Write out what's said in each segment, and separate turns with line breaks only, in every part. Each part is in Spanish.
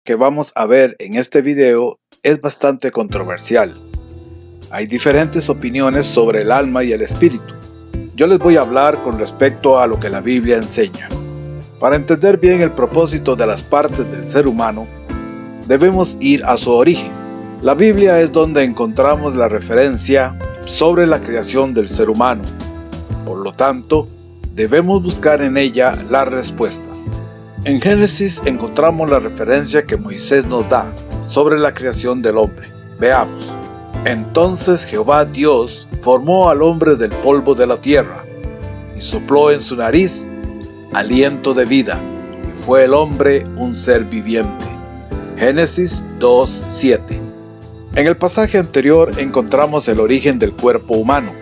que vamos a ver en este video es bastante controversial. Hay diferentes opiniones sobre el alma y el espíritu. Yo les voy a hablar con respecto a lo que la Biblia enseña. Para entender bien el propósito de las partes del ser humano, debemos ir a su origen. La Biblia es donde encontramos la referencia sobre la creación del ser humano. Por lo tanto, debemos buscar en ella las respuestas. En Génesis encontramos la referencia que Moisés nos da sobre la creación del hombre. Veamos. Entonces Jehová Dios formó al hombre del polvo de la tierra, y sopló en su nariz aliento de vida, y fue el hombre un ser viviente. Génesis 2:7. En el pasaje anterior encontramos el origen del cuerpo humano.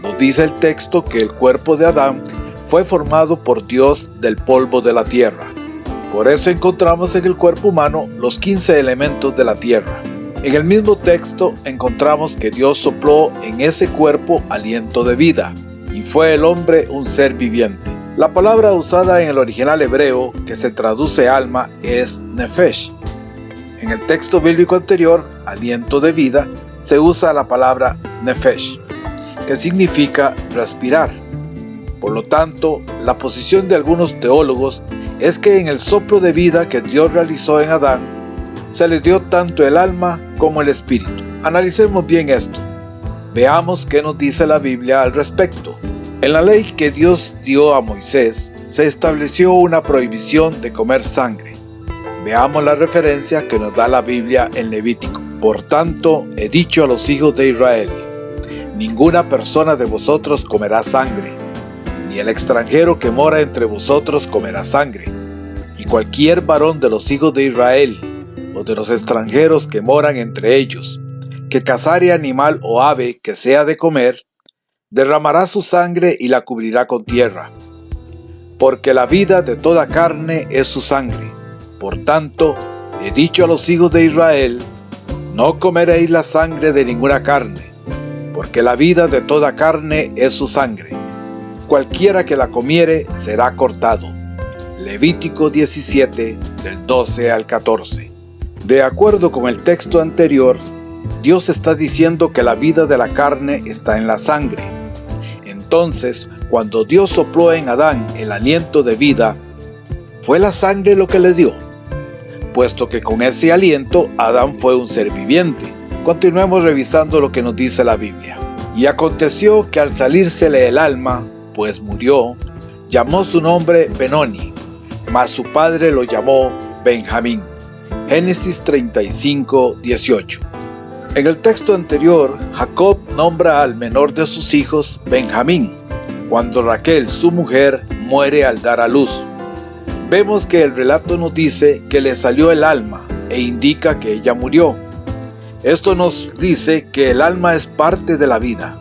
Nos dice el texto que el cuerpo de Adán fue formado por Dios del polvo de la tierra. Por eso encontramos en el cuerpo humano los 15 elementos de la tierra. En el mismo texto encontramos que Dios sopló en ese cuerpo aliento de vida, y fue el hombre un ser viviente. La palabra usada en el original hebreo que se traduce alma es nefesh. En el texto bíblico anterior, aliento de vida, se usa la palabra nefesh, que significa respirar. Por lo tanto, la posición de algunos teólogos es que en el soplo de vida que Dios realizó en Adán, se le dio tanto el alma como el espíritu. Analicemos bien esto. Veamos qué nos dice la Biblia al respecto. En la ley que Dios dio a Moisés, se estableció una prohibición de comer sangre. Veamos la referencia que nos da la Biblia en Levítico. Por tanto, he dicho a los hijos de Israel: ninguna persona de vosotros comerá sangre, ni el extranjero que mora entre vosotros comerá sangre, y cualquier varón de los hijos de Israel, o de los extranjeros que moran entre ellos, que cazare animal o ave que sea de comer, derramará su sangre y la cubrirá con tierra. Porque la vida de toda carne es su sangre. Por tanto, he dicho a los hijos de Israel: no comeréis la sangre de ninguna carne, porque la vida de toda carne es su sangre. Cualquiera que la comiere será cortado. Levítico 17, del 12 al 14. De acuerdo con el texto anterior, Dios está diciendo que la vida de la carne está en la sangre. Entonces, cuando Dios sopló en Adán el aliento de vida, ¿fue la sangre lo que le dio? Puesto que con ese aliento Adán fue un ser viviente. Continuemos revisando lo que nos dice la Biblia. Y aconteció que al salírsele el alma, pues murió, llamó su nombre Benoni, mas su padre lo llamó Benjamín. Génesis 35:18. En el texto anterior, Jacob nombra al menor de sus hijos Benjamín, cuando Raquel, su mujer, muere al dar a luz. Vemos que el relato nos dice que le salió el alma e indica que ella murió. Esto nos dice que el alma es parte de la vida.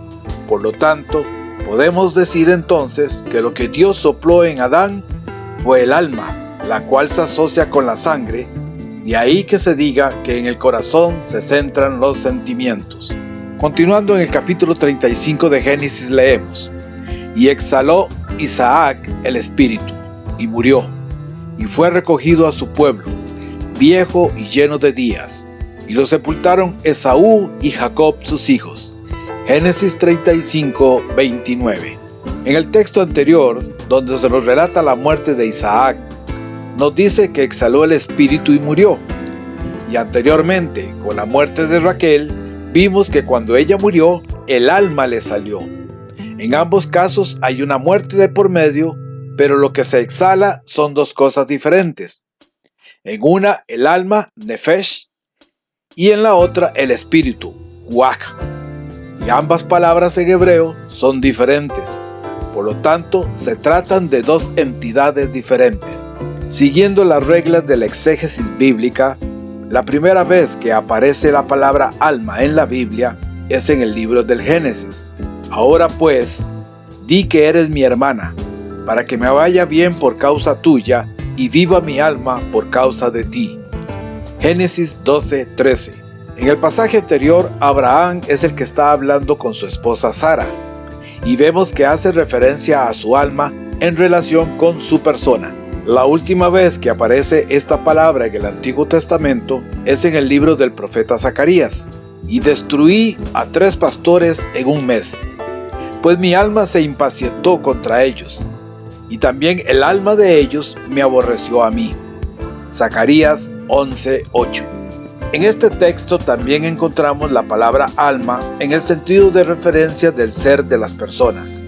Por lo tanto, podemos decir entonces que lo que Dios sopló en Adán fue el alma, la cual se asocia con la sangre, de ahí que se diga que en el corazón se centran los sentimientos. Continuando en el capítulo 35 de Génesis leemos: y exhaló Isaac el espíritu, y murió, y fue recogido a su pueblo, viejo y lleno de días, y lo sepultaron Esaú y Jacob sus hijos. Génesis 35:29. En el texto anterior, donde se nos relata la muerte de Isaac, nos dice que exhaló el espíritu y murió. Y anteriormente, con la muerte de Raquel, vimos que cuando ella murió, el alma le salió. En ambos casos hay una muerte de por medio, pero lo que se exhala son dos cosas diferentes. En una, el alma, nefesh, y en la otra, el espíritu, ruach. Y ambas palabras en hebreo son diferentes. Por lo tanto, se tratan de dos entidades diferentes. Siguiendo las reglas de la exégesis bíblica, la primera vez que aparece la palabra alma en la Biblia es en el libro del Génesis. Ahora pues, di que eres mi hermana, para que me vaya bien por causa tuya y viva mi alma por causa de ti. Génesis 12:13. En el pasaje anterior, Abraham es el que está hablando con su esposa Sara, y vemos que hace referencia a su alma en relación con su persona. La última vez que aparece esta palabra en el Antiguo Testamento es en el libro del profeta Zacarías. Y destruí a 3 pastores en un mes, pues mi alma se impacientó contra ellos, y también el alma de ellos me aborreció a mí. Zacarías 11:8. En este texto también encontramos la palabra alma en el sentido de referencia del ser de las personas.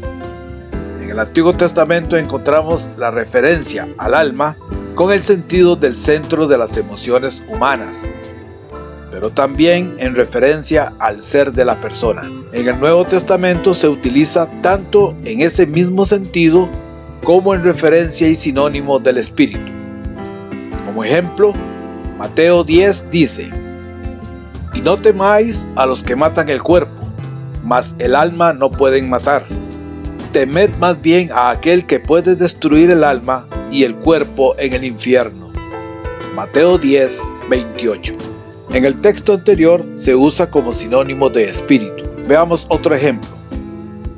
En el Antiguo Testamento encontramos la referencia al alma con el sentido del centro de las emociones humanas, pero también en referencia al ser de la persona. En el Nuevo Testamento se utiliza tanto en ese mismo sentido como en referencia y sinónimo del espíritu. Como ejemplo, Mateo 10 dice: «Y no temáis a los que matan el cuerpo, mas el alma no pueden matar. Temed más bien a aquel que puede destruir el alma y el cuerpo en el infierno». Mateo 10, 28. En el texto anterior se usa como sinónimo de espíritu. Veamos otro ejemplo.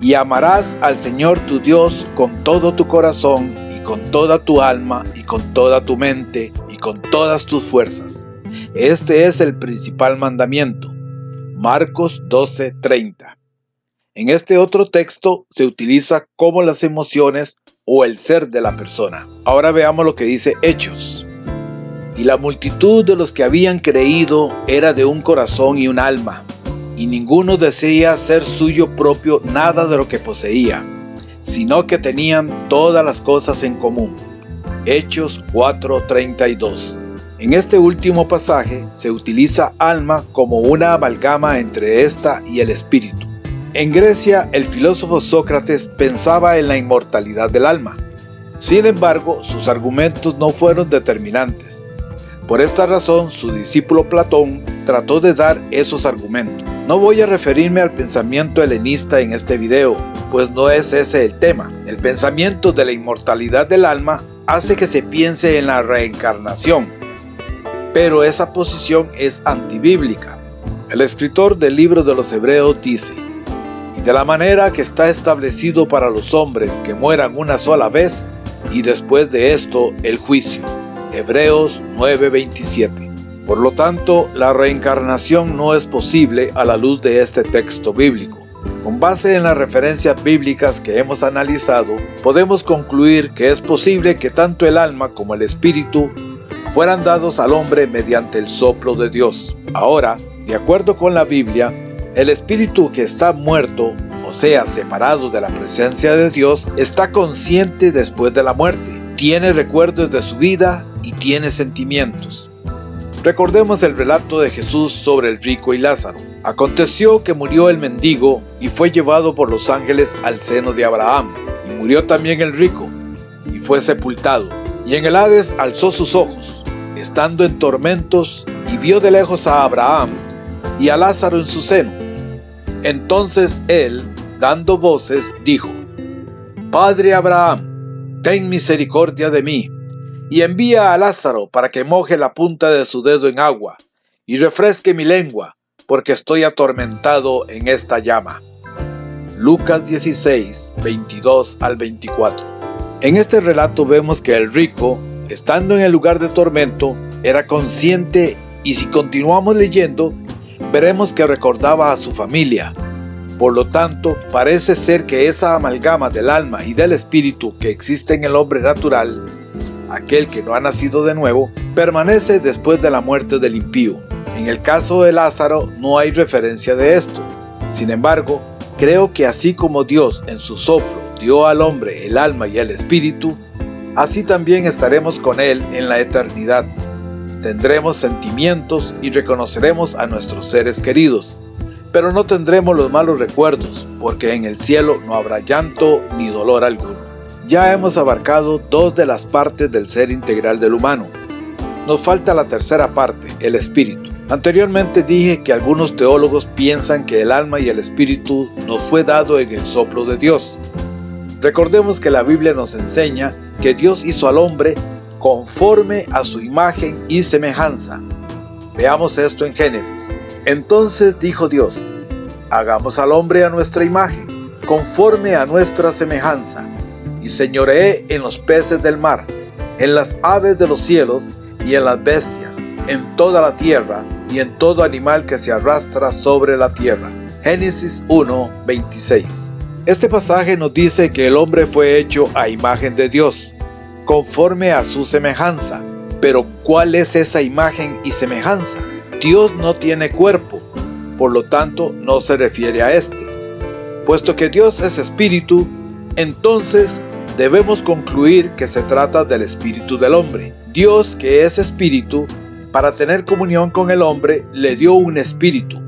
«Y amarás al Señor tu Dios con todo tu corazón y con toda tu alma y con toda tu mente y con todas tus fuerzas. Este es el principal mandamiento». Marcos 12:30. En este otro texto se utiliza como las emociones o el ser de la persona. Ahora veamos lo que dice Hechos. «Y la multitud de los que habían creído era de un corazón y un alma, y ninguno deseaba ser suyo propio nada de lo que poseía, sino que tenían todas las cosas en común». Hechos 4:32. En este último pasaje se utiliza alma como una amalgama entre esta y el espíritu. En Grecia, el filósofo Sócrates pensaba en la inmortalidad del alma. Sin embargo, sus argumentos no fueron determinantes. Por esta razón, su discípulo Platón trató de dar esos argumentos. No voy a referirme al pensamiento helenista en este video, pues no es ese el tema. El pensamiento de la inmortalidad del alma hace que se piense en la reencarnación, pero esa posición es antibíblica. El escritor del libro de los Hebreos dice: «Y de la manera que está establecido para los hombres que mueran una sola vez, y después de esto el juicio». Hebreos 9:27. Por lo tanto, la reencarnación no es posible a la luz de este texto bíblico. Con base en las referencias bíblicas que hemos analizado, podemos concluir que es posible que tanto el alma como el espíritu fueran dados al hombre mediante el soplo de Dios. Ahora, de acuerdo con la Biblia, el espíritu que está muerto, o sea, separado de la presencia de Dios, está consciente después de la muerte, tiene recuerdos de su vida y tiene sentimientos. Recordemos el relato de Jesús sobre el rico y Lázaro. Aconteció que murió el mendigo y fue llevado por los ángeles al seno de Abraham, y murió también el rico y fue sepultado. Y en el Hades alzó sus ojos, estando en tormentos, y vio de lejos a Abraham y a Lázaro en su seno. Entonces él, dando voces, dijo: «Padre Abraham, ten misericordia de mí, y envía a Lázaro para que moje la punta de su dedo en agua, y refresque mi lengua, porque estoy atormentado en esta llama». Lucas 16, 22 al 24. En este relato vemos que el rico, estando en el lugar de tormento, era consciente, y si continuamos leyendo, veremos que recordaba a su familia. Por lo tanto, parece ser que esa amalgama del alma y del espíritu que existe en el hombre natural, aquel que no ha nacido de nuevo, permanece después de la muerte del impío. En el caso de Lázaro no hay referencia de esto. Sin embargo, creo que así como Dios en su soplo dio al hombre el alma y el espíritu, así también estaremos con él en la eternidad. Tendremos sentimientos y reconoceremos a nuestros seres queridos, pero no tendremos los malos recuerdos, porque en el cielo no habrá llanto ni dolor alguno. Ya hemos abarcado 2 de las partes del ser integral del humano. Nos falta la tercera parte, el espíritu. Anteriormente dije que algunos teólogos piensan que el alma y el espíritu nos fue dado en el soplo de Dios. Recordemos que la Biblia nos enseña que Dios hizo al hombre conforme a su imagen y semejanza. Veamos esto en Génesis. Entonces dijo Dios: «Hagamos al hombre a nuestra imagen, conforme a nuestra semejanza, y señoree en los peces del mar, en las aves de los cielos y en las bestias, en toda la tierra y en todo animal que se arrastra sobre la tierra. Génesis 1:26. Este pasaje nos dice que el hombre fue hecho a imagen de Dios, conforme a su semejanza. Pero ¿cuál es esa imagen y semejanza? Dios no tiene cuerpo, por lo tanto no se refiere a este. Puesto que Dios es espíritu, entonces debemos concluir que se trata del espíritu del hombre. Dios, que es espíritu, para tener comunión con el hombre, le dio un espíritu.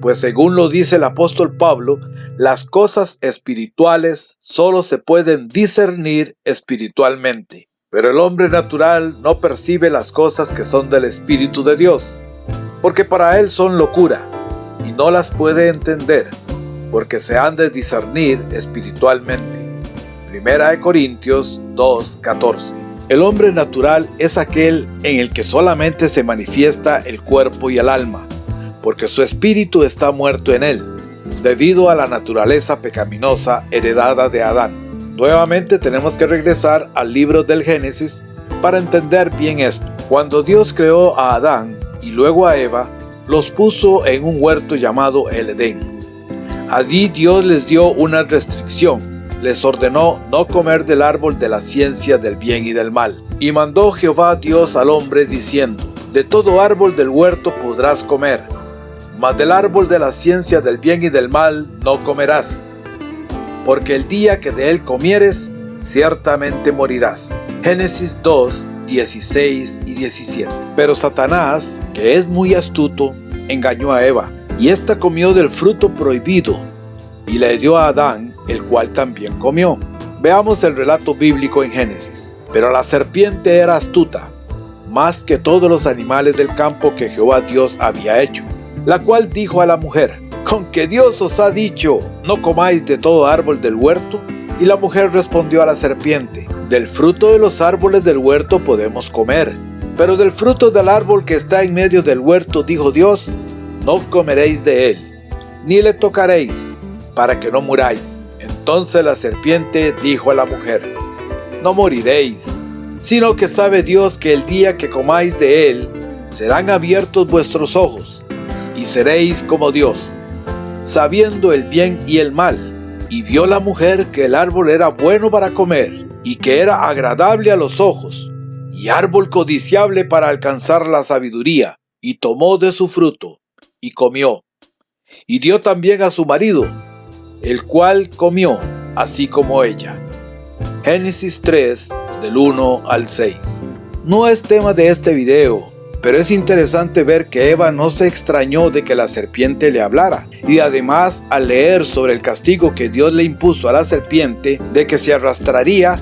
Pues según lo dice el apóstol Pablo, las cosas espirituales solo se pueden discernir espiritualmente. Pero el hombre natural no percibe las cosas que son del Espíritu de Dios, porque para él son locura, y no las puede entender, porque se han de discernir espiritualmente. 1 Corintios 2:14. El hombre natural es aquel en el que solamente se manifiesta el cuerpo y el alma, porque su espíritu está muerto en él, debido a la naturaleza pecaminosa heredada de Adán. Nuevamente tenemos que regresar al libro del Génesis para entender bien esto. Cuando Dios creó a Adán y luego a Eva, los puso en un huerto llamado el Edén. Allí Dios les dio una restricción, les ordenó no comer del árbol de la ciencia del bien y del mal. Y mandó Jehová Dios al hombre diciendo: de todo árbol del huerto podrás comer, mas del árbol de la ciencia del bien y del mal no comerás, porque el día que de él comieres, ciertamente morirás. Génesis 2:16 y 17. Pero Satanás, que es muy astuto, engañó a Eva, y ésta comió del fruto prohibido, y le dio a Adán, el cual también comió. Veamos el relato bíblico en Génesis. Pero la serpiente era astuta, más que todos los animales del campo que Jehová Dios había hecho, la cual dijo a la mujer: ¿con que Dios os ha dicho, no comáis de todo árbol del huerto? Y la mujer respondió a la serpiente: del fruto de los árboles del huerto podemos comer, pero del fruto del árbol que está en medio del huerto, dijo Dios, no comeréis de él, ni le tocaréis, para que no muráis. Entonces la serpiente dijo a la mujer: no moriréis, sino que sabe Dios que el día que comáis de él, serán abiertos vuestros ojos, y seréis como Dios, sabiendo el bien y el mal. Y vio la mujer que el árbol era bueno para comer, y que era agradable a los ojos, y árbol codiciable para alcanzar la sabiduría, y tomó de su fruto, y comió. Y dio también a su marido, el cual comió, así como ella. Génesis 3, del 1 al 6. No es tema de este video, pero es interesante ver que Eva no se extrañó de que la serpiente le hablara. Y además, al leer sobre el castigo que Dios le impuso a la serpiente, de que se arrastraría,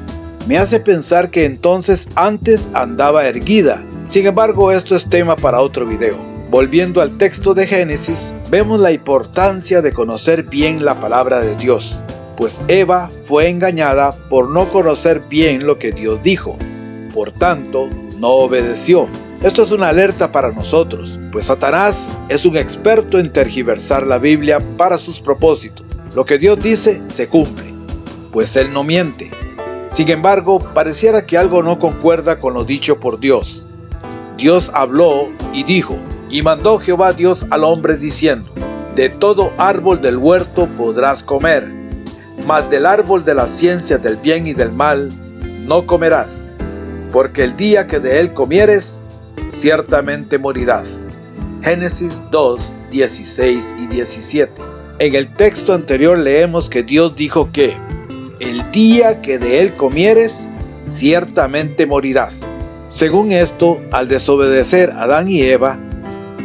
me hace pensar que entonces antes andaba erguida. Sin embargo, esto es tema para otro video. Volviendo al texto de Génesis, vemos la importancia de conocer bien la palabra de Dios, pues Eva fue engañada por no conocer bien lo que Dios dijo. Por tanto, no obedeció. Esto es una alerta para nosotros, pues Satanás es un experto en tergiversar la Biblia para sus propósitos. Lo que Dios dice se cumple, pues Él no miente. Sin embargo, pareciera que algo no concuerda con lo dicho por Dios. Dios habló y dijo: y mandó Jehová Dios al hombre diciendo: de todo árbol del huerto podrás comer, mas del árbol de la ciencia del bien y del mal no comerás, porque el día que de él comieres, ciertamente morirás. Génesis 2, 16 y 17. En el texto anterior leemos que Dios dijo que el día que de él comieres, ciertamente morirás. Según esto, al desobedecer Adán y Eva,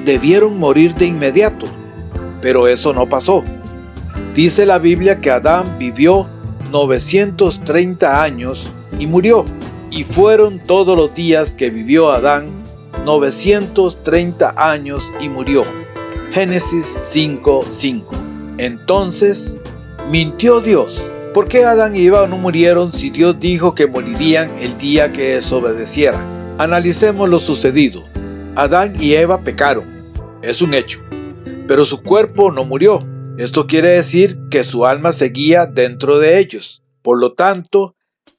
debieron morir de inmediato, pero eso no pasó. Dice la Biblia que Adán vivió 930 años y murió, y fueron todos los días que vivió Adán 930 años y murió. Génesis 5:5. Entonces, mintió Dios. ¿Por qué Adán y Eva no murieron si Dios dijo que morirían el día que desobedecieran? Analicemos lo sucedido. Adán y Eva pecaron, es un hecho, pero su cuerpo no murió. Esto quiere decir que su alma seguía dentro de ellos. Por lo tanto,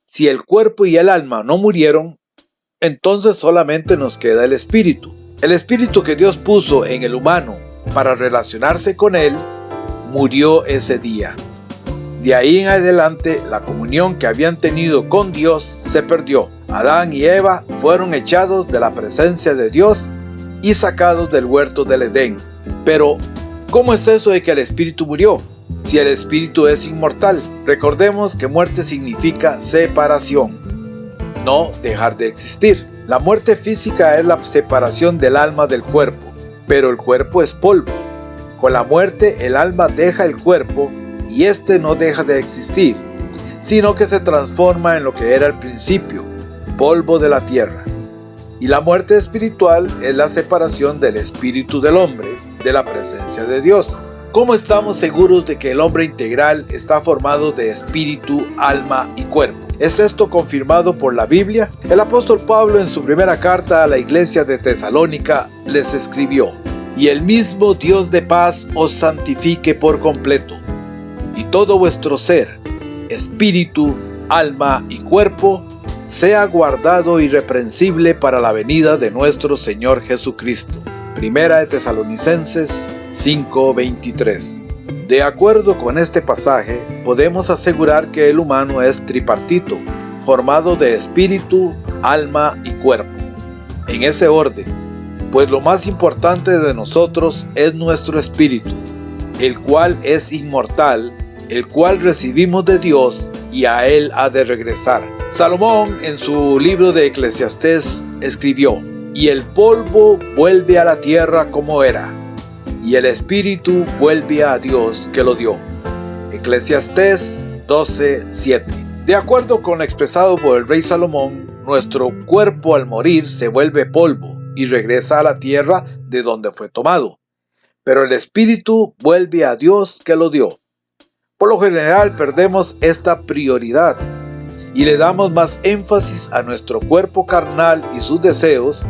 si el cuerpo y el alma no murieron, entonces solamente nos queda el espíritu. El espíritu que Dios puso en el humano para relacionarse con él, murió ese día. De ahí en adelante, la comunión que habían tenido con Dios se perdió. Adán y Eva fueron echados de la presencia de Dios y sacados del huerto del Edén. Pero, ¿cómo es eso de que el espíritu murió? Si el espíritu es inmortal, recordemos que muerte significa separación, no dejar de existir. La muerte física es la separación del alma del cuerpo, pero el cuerpo es polvo. Con la muerte, el alma deja el cuerpo y éste no deja de existir, sino que se transforma en lo que era al principio, polvo de la tierra. Y la muerte espiritual es la separación del espíritu del hombre de la presencia de Dios. ¿Cómo estamos seguros de que el hombre integral está formado de espíritu, alma y cuerpo? ¿Es esto confirmado por la Biblia? El apóstol Pablo en su primera carta a la iglesia de Tesalónica les escribió: y el mismo Dios de paz os santifique por completo, y todo vuestro ser, espíritu, alma y cuerpo, sea guardado irreprensible para la venida de nuestro Señor Jesucristo. Primera de Tesalonicenses 5:23. De acuerdo con este pasaje, podemos asegurar que el humano es tripartito, formado de espíritu, alma y cuerpo. En ese orden, pues lo más importante de nosotros es nuestro espíritu, el cual es inmortal, el cual recibimos de Dios y a él ha de regresar. Salomón en su libro de Eclesiastés escribió: y el polvo vuelve a la tierra como era, y el espíritu vuelve a Dios que lo dio. Eclesiastés 12:7. De acuerdo con lo expresado por el rey Salomón, nuestro cuerpo al morir se vuelve polvo y regresa a la tierra de donde fue tomado, pero el espíritu vuelve a Dios que lo dio. Por lo general perdemos esta prioridad y le damos más énfasis a nuestro cuerpo carnal y sus deseos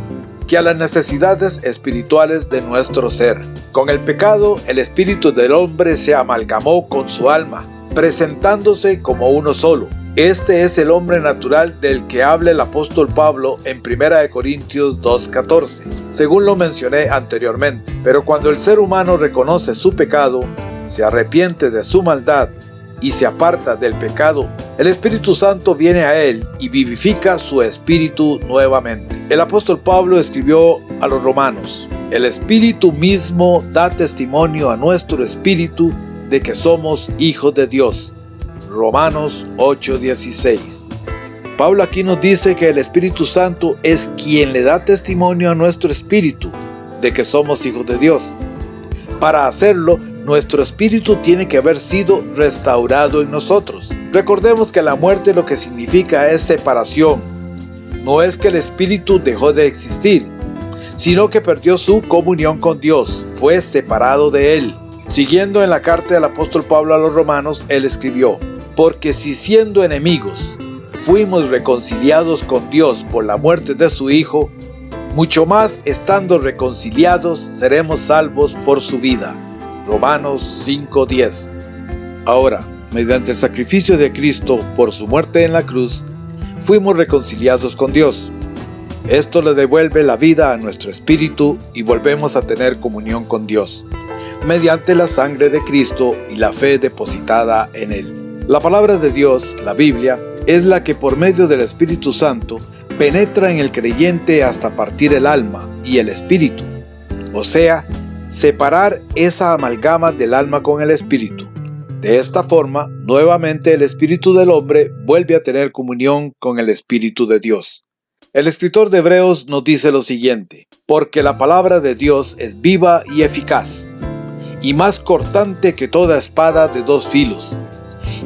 que a las necesidades espirituales de nuestro ser. Con el pecado, el espíritu del hombre se amalgamó con su alma, presentándose como uno solo. Este es el hombre natural del que habla el apóstol Pablo en 1 Corintios 2:14, según lo mencioné anteriormente. Pero cuando el ser humano reconoce su pecado, se arrepiente de su maldad y se aparta del pecado, el Espíritu Santo viene a él y vivifica su espíritu nuevamente. El apóstol Pablo escribió a los romanos: el Espíritu mismo da testimonio a nuestro espíritu de que somos hijos de Dios. Romanos 8:16. Pablo aquí nos dice que el Espíritu Santo es quien le da testimonio a nuestro espíritu de que somos hijos de Dios. Para hacerlo, nuestro espíritu tiene que haber sido restaurado en nosotros. Recordemos que la muerte lo que significa es separación. No es que el espíritu dejó de existir, sino que perdió su comunión con Dios, fue separado de él. Siguiendo en la carta del apóstol Pablo a los romanos, él escribió: porque si siendo enemigos fuimos reconciliados con Dios por la muerte de su Hijo, mucho más estando reconciliados seremos salvos por su vida. Romanos 5:10. Ahora, mediante el sacrificio de Cristo por su muerte en la cruz, fuimos reconciliados con Dios. Esto le devuelve la vida a nuestro espíritu y volvemos a tener comunión con Dios, mediante la sangre de Cristo y la fe depositada en Él. La palabra de Dios, la Biblia, es la que por medio del Espíritu Santo penetra en el creyente hasta partir el alma y el espíritu, o sea, separar esa amalgama del alma con el espíritu. De esta forma, nuevamente el espíritu del hombre vuelve a tener comunión con el Espíritu de Dios. El escritor de Hebreos nos dice lo siguiente: porque la palabra de Dios es viva y eficaz, y más cortante que toda espada de dos filos,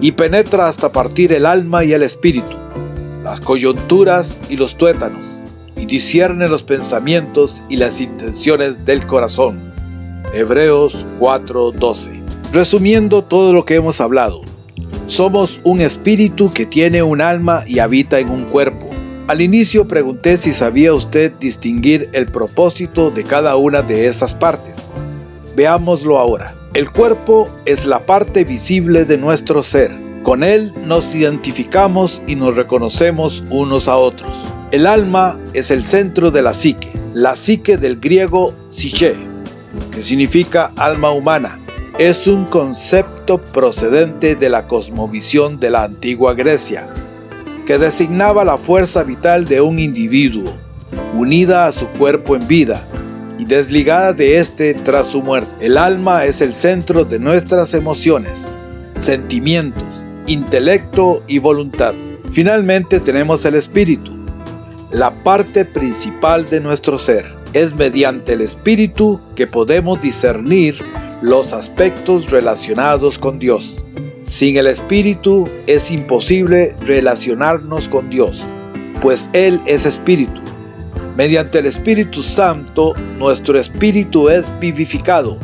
y penetra hasta partir el alma y el espíritu, las coyunturas y los tuétanos, y discierne los pensamientos y las intenciones del corazón. Hebreos 4:12. Resumiendo todo lo que hemos hablado, somos un espíritu que tiene un alma y habita en un cuerpo. Al inicio pregunté si sabía usted distinguir el propósito de cada una de esas partes. Veámoslo ahora. El cuerpo es la parte visible de nuestro ser. Con él nos identificamos y nos reconocemos unos a otros. El alma es el centro de la psique del griego psyche, que significa alma humana. Es un concepto procedente de la cosmovisión de la antigua Grecia, que designaba la fuerza vital de un individuo, unida a su cuerpo en vida y desligada de éste tras su muerte. El alma es el centro de nuestras emociones, sentimientos, intelecto y voluntad. Finalmente tenemos el espíritu, la parte principal de nuestro ser. Es mediante el espíritu que podemos discernir los aspectos relacionados con Dios. Sin el espíritu es imposible relacionarnos con Dios, pues Él es espíritu. Mediante el Espíritu Santo, nuestro espíritu es vivificado,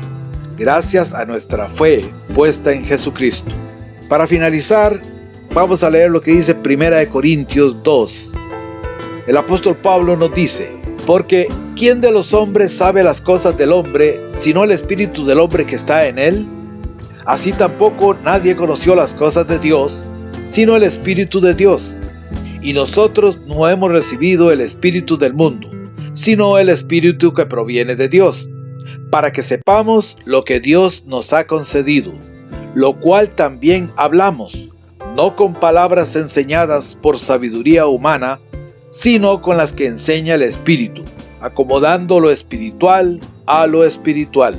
gracias a nuestra fe puesta en Jesucristo. Para finalizar, vamos a leer lo que dice 1 Corintios 2. El apóstol Pablo nos dice: porque ¿quién de los hombres sabe las cosas del hombre, sino el espíritu del hombre que está en él? Así tampoco nadie conoció las cosas de Dios, sino el Espíritu de Dios. Y nosotros no hemos recibido el espíritu del mundo, sino el espíritu que proviene de Dios, para que sepamos lo que Dios nos ha concedido, lo cual también hablamos, no con palabras enseñadas por sabiduría humana, sino con las que enseña el Espíritu, acomodando lo espiritual a lo espiritual.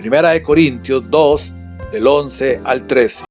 1 Corintios 2, del 11 al 13.